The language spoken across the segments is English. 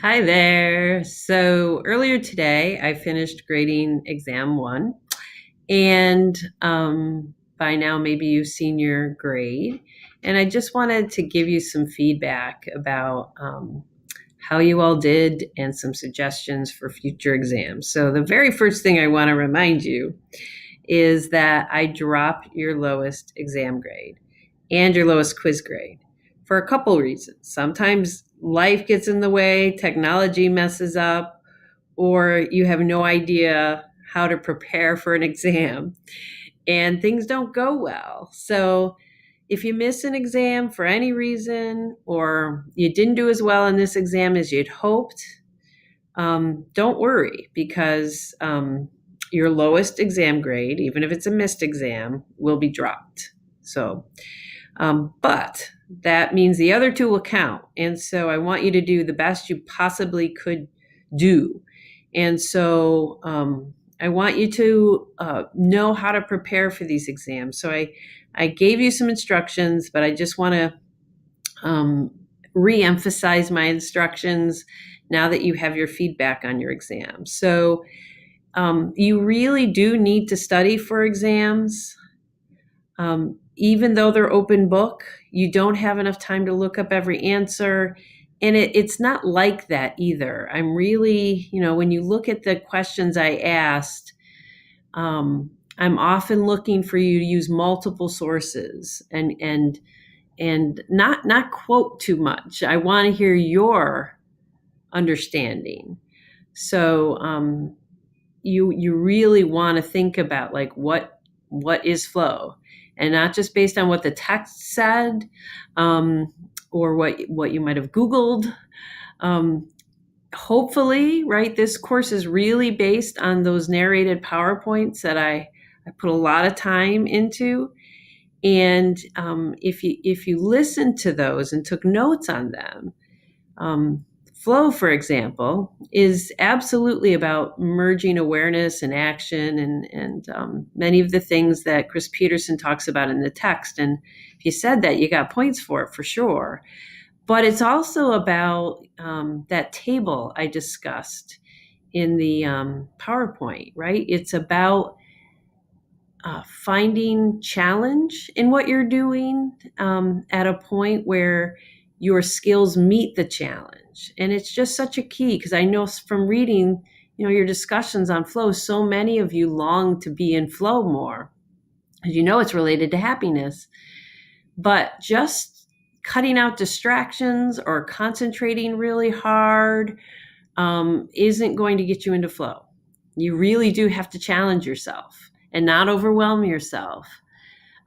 Hi there. So earlier today, I finished grading exam one, and by now, maybe you've seen your grade. And I just wanted to give you some feedback about how you all did and some suggestions for future exams. So, the very first thing I want to remind you is that I dropped your lowest exam grade and your lowest quiz grade for a couple reasons. Sometimes life gets in the way, technology messes up, or you have no idea how to prepare for an exam and things don't go well. So, if you miss an exam for any reason or you didn't do as well in this exam as you'd hoped, don't worry because your lowest exam grade, even if it's a missed exam, will be dropped. So, but that means the other two will count. And so I want you to do the best you possibly could do. And so I want you to know how to prepare for these exams. So I gave you some instructions, but I just want to re-emphasize my instructions now that you have your feedback on your exam. So you really do need to study for exams. Even though they're open book, you don't have enough time to look up every answer. And it's not like that either. I'm really, when you look at the questions I asked, I'm often looking for you to use multiple sources and not quote too much. I want to hear your understanding. So you really want to think about like what is flow, and not just based on what the text said, or what you might have Googled. Hopefully, right, this course is really based on those narrated PowerPoints that I put a lot of time into. And if you listen to those and took notes on them, flow, for example, is absolutely about merging awareness and action, and many of the things that Chris Peterson talks about in the text. And if you said that, you got points for it for sure. But it's also about that table I discussed in the PowerPoint, right? It's about finding challenge in what you're doing at a point where your skills meet the challenge. And it's just such a key because I know from reading, your discussions on flow, so many of you long to be in flow more. As you know, it's related to happiness. But just cutting out distractions or concentrating really hard isn't going to get you into flow. You really do have to challenge yourself and not overwhelm yourself.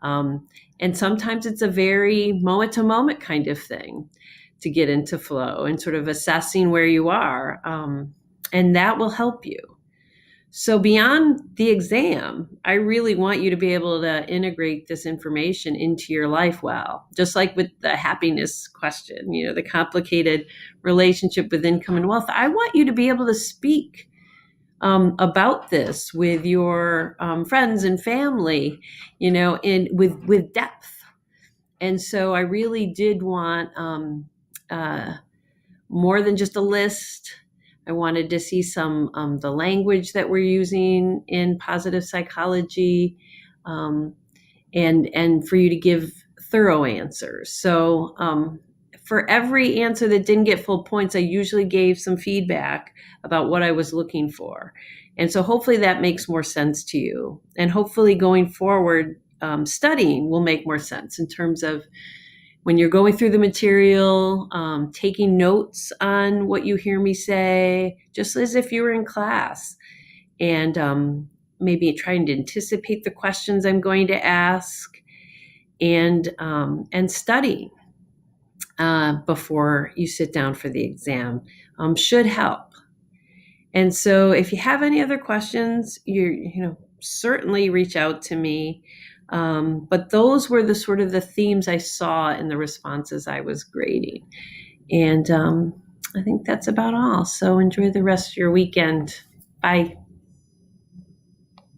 And sometimes it's a very moment to moment kind of thing to get into flow and sort of assessing where you are. And that will help you. So beyond the exam, I really want you to be able to integrate this information into your life well, just like with the happiness question, the complicated relationship with income and wealth. I want you to be able to speak about this with your friends and family, and with depth. And so I really did want more than just a list. I wanted to see some the language that we're using in positive psychology, and for you to give thorough answers. So for every answer that didn't get full points, I usually gave some feedback about what I was looking for. And so hopefully that makes more sense to you. And hopefully going forward, studying will make more sense in terms of when you're going through the material, taking notes on what you hear me say, just as if you were in class, and maybe trying to anticipate the questions I'm going to ask, and studying before you sit down for the exam should help. And so if you have any other questions, certainly reach out to me. But those were the sort of the themes I saw in the responses I was grading. And I think that's about all. So enjoy the rest of your weekend. Bye.